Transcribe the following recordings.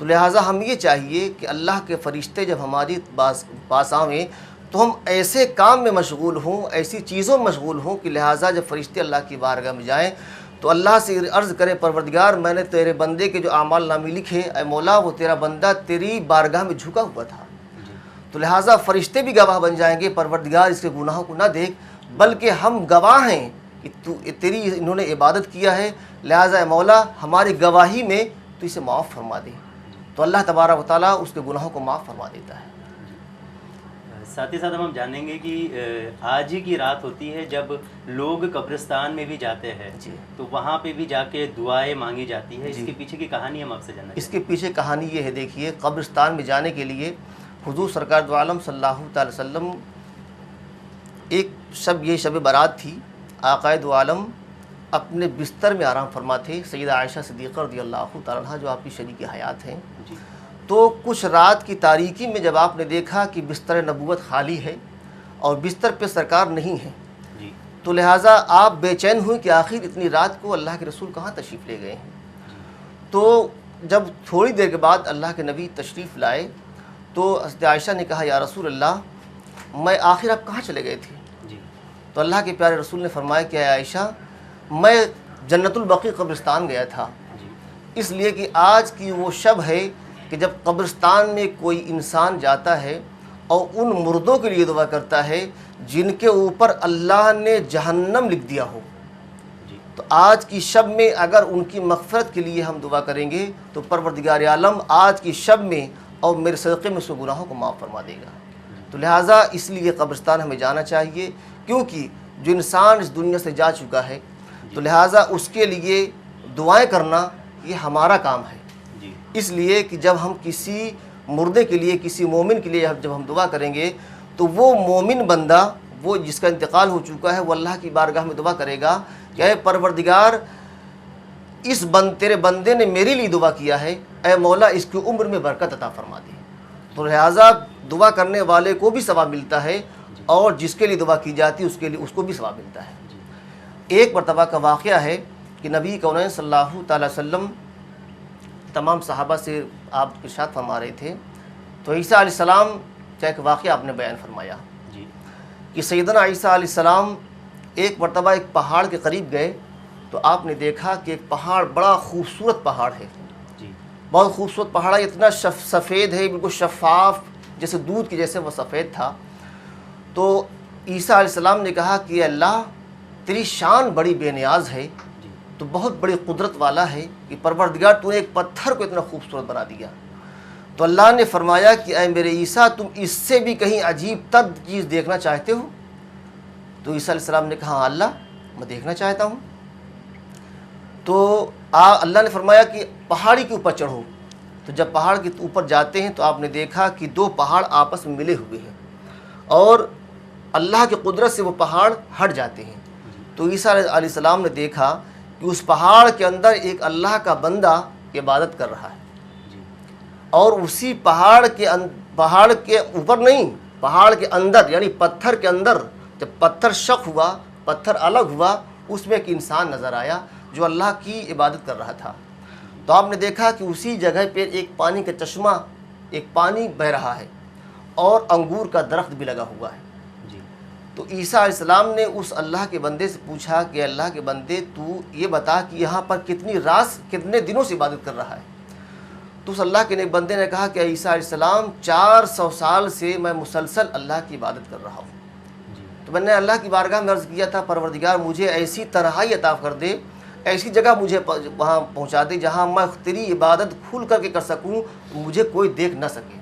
تو لہٰذا ہم یہ چاہیے کہ اللہ کے فرشتے جب ہماری پاس آئیں تو ہم ایسے کام میں مشغول ہوں، ایسی چیزوں میں مشغول ہوں کہ لہٰذا جب فرشتے اللہ کی بارگاہ میں جائیں تو اللہ سے عرض کرے پروردگار میں نے تیرے بندے کے جو اعمال نامے لکھے، اے مولا وہ تیرا بندہ تیری بارگاہ میں جھکا ہوا تھا، تو لہٰذا فرشتے بھی گواہ بن جائیں گے پروردگار اس کے گناہوں کو نہ دیکھ، بلکہ ہم گواہ ہیں کہ تیری انہوں نے عبادت کیا ہے، لہٰذا اے مولا ہماری گواہی میں تو اسے معاف فرما دے، تو اللہ تبارک و تعالیٰ اس کے گناہوں کو معاف فرما دیتا ہے۔ ساتھ ہی ساتھ ہم جانیں گے کہ آج ہی کی رات ہوتی ہے جب لوگ قبرستان میں بھی جاتے ہیں، تو وہاں پہ بھی جا کے دعائیں مانگی جاتی ہے، اس کے پیچھے کی کہانی ہم آپ سے جاننا اس کے پیچھے کہانی یہ ہے، دیکھیے قبرستان میں جانے کے لیے حضور سرکار دو عالم صلی اللہ تعالی وسلم ایک یہ شب برات تھی، آقائے دو عالم اپنے بستر میں آرام فرما تھے، سیدہ عائشہ صدیقہ رضی اللہ تعالیٰ عنہا جو آپ کی شریک حیات ہیں، تو کچھ رات کی تاریکی میں جب آپ نے دیکھا کہ بستر نبوت خالی ہے اور بستر پہ سرکار نہیں ہے، تو لہٰذا آپ بے چین ہوئے کہ آخر اتنی رات کو اللہ کے رسول کہاں تشریف لے گئے ہیں۔ تو جب تھوڑی دیر کے بعد اللہ کے نبی تشریف لائے تو حضرت عائشہ نے کہا یا رسول اللہ میں آخر آپ کہاں چلے گئے تھے؟ تو اللہ کے پیارے رسول نے فرمایا کہ اے عائشہ میں جنت البقیع قبرستان گیا تھا، اس لیے کہ آج کی وہ شب ہے کہ جب قبرستان میں کوئی انسان جاتا ہے اور ان مردوں کے لیے دعا کرتا ہے جن کے اوپر اللہ نے جہنم لکھ دیا ہو، تو آج کی شب میں اگر ان کی مغفرت کے لیے ہم دعا کریں گے تو پروردگار عالم آج کی شب میں اور میرے صدقے میں اس کے گناہوں کو معاف فرما دے گا۔ تو لہٰذا اس لیے قبرستان ہمیں جانا چاہیے، کیونکہ جو انسان اس دنیا سے جا چکا ہے تو لہٰذا اس کے لیے دعائیں کرنا یہ ہمارا کام ہے، اس لیے کہ جب ہم کسی مردے کے لیے، کسی مومن کے لیے جب ہم دعا کریں گے تو وہ مومن بندہ، وہ جس کا انتقال ہو چکا ہے، وہ اللہ کی بارگاہ میں دعا کرے گا کہ اے پروردگار تیرے بندے نے میرے لیے دعا کیا ہے، اے مولا اس کی عمر میں برکت عطا فرما دے۔ تو لہٰذا دعا کرنے والے کو بھی ثواب ملتا ہے اور جس کے لیے دعا کی جاتی ہے اس کو بھی ثواب ملتا ہے۔ ایک مرتبہ کا واقعہ ہے کہ نبی کونین صلی اللہ تعالی وسلم تمام صحابہ سے آپ ارشاد فرما رہے تھے، تو عیسیٰ علیہ السلام کا ایک واقعہ آپ نے بیان فرمایا کہ سیدنا عیسیٰ علیہ السلام ایک مرتبہ ایک پہاڑ کے قریب گئے تو آپ نے دیکھا کہ ایک پہاڑ بڑا خوبصورت پہاڑ ہے، بہت خوبصورت پہاڑ ہے، اتنا سفید ہے، بالکل شفاف، جیسے دودھ کے جیسے وہ سفید تھا۔ تو عیسیٰ علیہ السلام نے کہا کہ اللہ تیری شان بڑی بے نیاز ہے، تو بہت بڑی قدرت والا ہے کہ پروردگار تو نے ایک پتھر کو اتنا خوبصورت بنا دیا۔ تو اللہ نے فرمایا کہ اے میرے عیسیٰ تم اس سے بھی کہیں عجیب تر چیز دیکھنا چاہتے ہو؟ تو عیسیٰ علیہ السلام نے کہا ہاں اللہ میں دیکھنا چاہتا ہوں۔ تو اللہ نے فرمایا کہ پہاڑی کے اوپر چڑھو۔ تو جب پہاڑ کے اوپر جاتے ہیں تو آپ نے دیکھا کہ دو پہاڑ آپس میں ملے ہوئے ہیں اور اللہ کی قدرت سے وہ پہاڑ ہٹ جاتے ہیں۔ تو عیسیٰ علیہ السلام نے دیکھا کہ اس پہاڑ کے اندر ایک اللہ کا بندہ عبادت کر رہا ہے، اور اسی پہاڑ کے اوپر نہیں، پہاڑ کے اندر یعنی پتھر کے اندر جب پتھر شق ہوا، پتھر الگ ہوا، اس میں ایک انسان نظر آیا جو اللہ کی عبادت کر رہا تھا۔ تو آپ نے دیکھا کہ اسی جگہ پہ ایک پانی کا چشمہ، ایک پانی بہہ رہا ہے اور انگور کا درخت بھی لگا ہوا ہے۔ تو عیسیٰ علیہ السلام نے اس اللہ کے بندے سے پوچھا کہ اللہ کے بندے تو یہ بتا کہ یہاں پر کتنے دنوں سے عبادت کر رہا ہے؟ تو اس اللہ کے بندے نے کہا کہ عیسیٰ علیہ السلام 400 سال سے میں مسلسل اللہ کی عبادت کر رہا ہوں۔ تو میں نے اللہ کی بارگاہ میں عرض کیا تھا پروردگار مجھے ایسی تنہائی عطا کر دے، ایسی جگہ مجھے وہاں پہنچا دے جہاں میں تیری عبادت کھل کر کے کر سکوں، مجھے کوئی دیکھ نہ سکے۔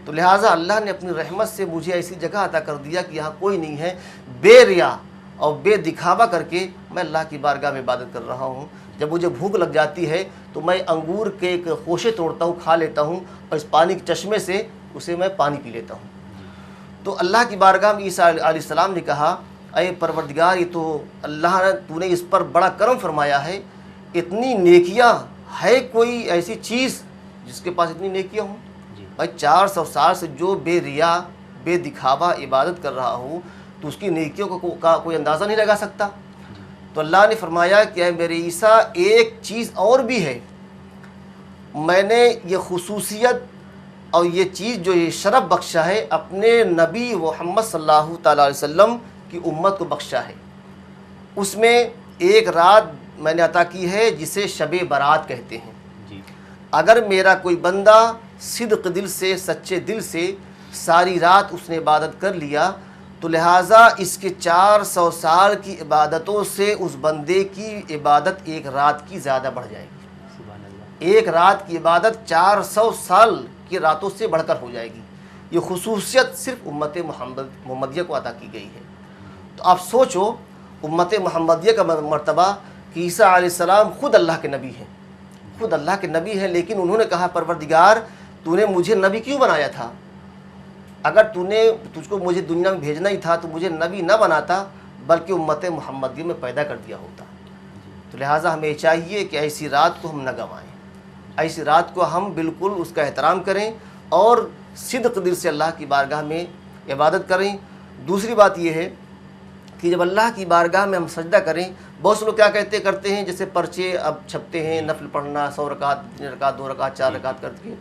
تو لہٰذا اللہ نے اپنی رحمت سے مجھے ایسی جگہ عطا کر دیا کہ یہاں کوئی نہیں ہے، بے ریا اور بے دکھاوا کر کے میں اللہ کی بارگاہ میں عبادت کر رہا ہوں۔ جب مجھے بھوک لگ جاتی ہے تو میں انگور کے ایک خوشے توڑتا ہوں، کھا لیتا ہوں، اور اس پانی کے چشمے سے اسے میں پانی پی لیتا ہوں۔ تو اللہ کی بارگاہ میں عیسیٰ علیہ السلام نے کہا اے پروردگار یہ تو اللہ نے تو نے اس پر بڑا کرم فرمایا ہے، اتنی نیکیاں ہے کوئی ایسی چیز جس کے پاس اتنی نیکیاں ہوں؟ بھائی 400 سال سے جو بے ریا بے دکھاوا عبادت کر رہا ہوں تو اس کی نیکیوں کا کوئی اندازہ نہیں لگا سکتا۔ تو اللہ نے فرمایا کہ اے میرے عیسیٰ ایک چیز اور بھی ہے، میں نے یہ خصوصیت اور یہ چیز جو یہ شرف بخشا ہے اپنے نبی محمد صلی اللہ تعالیٰ علیہ وسلم کی امت کو بخشا ہے۔ اس میں ایک رات میں نے عطا کی ہے جسے شب برات کہتے ہیں۔ جی اگر میرا کوئی بندہ صدق دل سے، سچے دل سے ساری رات اس نے عبادت کر لیا تو لہٰذا اس کے 400 سال کی عبادتوں سے اس بندے کی عبادت ایک رات کی زیادہ بڑھ جائے گی۔ سبحان اللہ۔ ایک رات کی عبادت 400 سال کی راتوں سے بڑھ کر ہو جائے گی۔ یہ خصوصیت صرف امت محمدیہ کو عطا کی گئی ہے۔ تو آپ سوچو امت محمدیہ کا مرتبہ کہ عیسیٰ علیہ السلام خود اللہ کے نبی ہیں، خود اللہ کے نبی ہیں، لیکن انہوں نے کہا پروردگار تو نے مجھے نبی کیوں بنایا تھا؟ اگر تجھ کو مجھے دنیا میں بھیجنا ہی تھا تو مجھے نبی نہ بناتا بلکہ امت محمدیہ میں پیدا کر دیا ہوتا۔ تو لہٰذا ہمیں چاہیے کہ ایسی رات کو ہم نہ گنوائیں، ایسی رات کو ہم بالکل اس کا احترام کریں اور صدق دل سے اللہ کی بارگاہ میں عبادت کریں۔ دوسری بات یہ ہے کہ جب اللہ کی بارگاہ میں ہم سجدہ کریں، بہت سے لوگ کیا کرتے ہیں جیسے پرچے اب چھپتے ہیں نفل پڑھنا، 100 رکعت، 3 رکعت، 2 رکعت، 4 رکعت کر کے،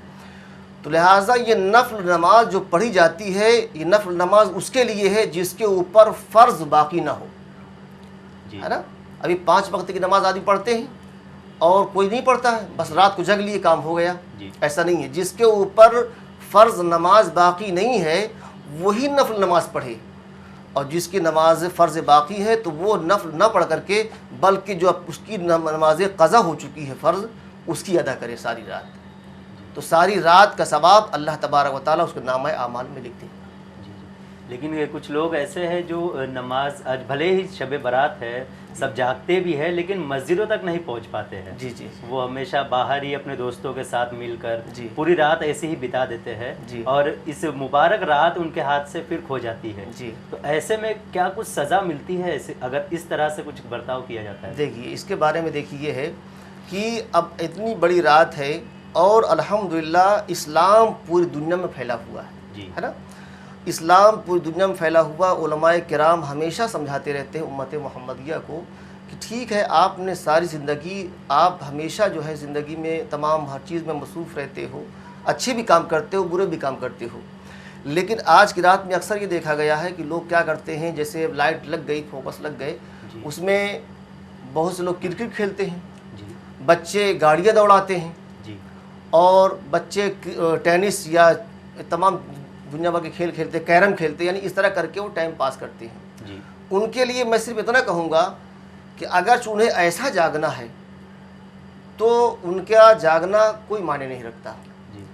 تو لہٰذا یہ نفل نماز جو پڑھی جاتی ہے یہ نفل نماز اس کے لیے ہے جس کے اوپر فرض باقی نہ ہو، جی ہے نا۔ ابھی 5 وقت کی نماز آدمی پڑھتے ہیں اور کوئی نہیں پڑھتا ہے، بس رات کو جگ لیے کام ہو گیا، جی ایسا نہیں ہے۔ جس کے اوپر فرض نماز باقی نہیں ہے وہی نفل نماز پڑھے، اور جس کی نماز فرض باقی ہے تو وہ نفل نہ پڑھ کر کے بلکہ جو اس کی نماز قضا ہو چکی ہے فرض اس کی ادا کرے ساری رات، تو ساری رات کا ثواب اللہ تبارک و تعالیٰ اس کے نامہ اعمال میں لکھتے ہیں۔ جی لیکن یہ کچھ لوگ ایسے ہیں جو نماز آج بھلے ہی شب برات ہے، سب جاگتے بھی ہیں لیکن مسجدوں تک نہیں پہنچ پاتے ہیں۔ جی جی وہ ہمیشہ باہر ہی اپنے دوستوں کے ساتھ مل کر جی پوری رات ایسے ہی بتا دیتے ہیں، جی اور اس مبارک رات ان کے ہاتھ سے پھر کھو جاتی ہے۔ جی تو ایسے میں کیا کچھ سزا ملتی ہے اگر اس طرح سے کچھ برتاؤ کیا جاتا ہے؟ دیکھیے اس کے بارے میں دیکھیے یہ ہے کہ اب اتنی بڑی رات ہے اور الحمدللہ اسلام پوری دنیا میں پھیلا ہوا جی ہے نا۔ اسلام پوری دنیا میں پھیلا ہوا، علماء کرام ہمیشہ سمجھاتے رہتے ہیں امت محمدیہ کو کہ ٹھیک ہے آپ نے ساری زندگی، آپ ہمیشہ جو ہے زندگی میں تمام ہر چیز میں مصروف رہتے ہو، اچھے بھی کام کرتے ہو برے بھی کام کرتے ہو، لیکن آج کی رات میں اکثر یہ دیکھا گیا ہے کہ لوگ کیا کرتے ہیں جیسے لائٹ لگ گئی، فوکس لگ گئے، جی اس میں بہت سے لوگ کرکٹ کھیلتے ہیں، جی بچے گاڑیاں دوڑاتے ہیں، جی اور بچے ٹینس یا تمام دنیا بھر کے کھیل کھیلتے ہیں، کیرم کھیلتے ہیں، یعنی اس طرح کر کے وہ ٹائم پاس کرتے ہیں۔ جی ان کے لیے میں صرف اتنا کہوں گا کہ اگر انہیں ایسا جاگنا ہے تو ان کا جاگنا کوئی معنی نہیں رکھتا۔ جی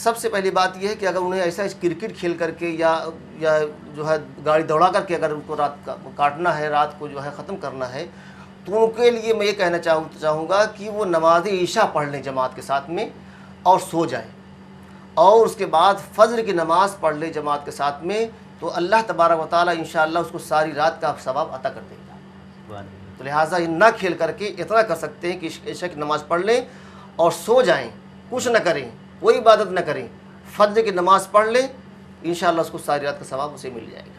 سب سے پہلی بات یہ ہے کہ اگر انہیں ایسا کرکٹ کھیل کر کے یا جو ہے گاڑی دوڑا کر کے اگر ان کو رات کاٹنا ہے، رات کو جو ہے ختم کرنا ہے، تو ان کے لیے میں یہ کہنا چاہوں گا کہ وہ نماز عشاء پڑھ لیں جماعت کے ساتھ میں اور سو جائیں، اور اس کے بعد فجر کی نماز پڑھ لیں جماعت کے ساتھ میں، تو اللہ تبارک و تعالیٰ انشاءاللہ اس کو ساری رات کا ثواب عطا کر دے گا۔ سبحان اللہ۔ تو لہٰذا نہ کھیل کر کے اتنا کر سکتے ہیں کہ عشاء کی نماز پڑھ لیں اور سو جائیں، کچھ نہ کریں، کوئی عبادت نہ کریں، فجر کی نماز پڑھ لیں، انشاءاللہ اس کو ساری رات کا ثواب اسے مل جائے گا۔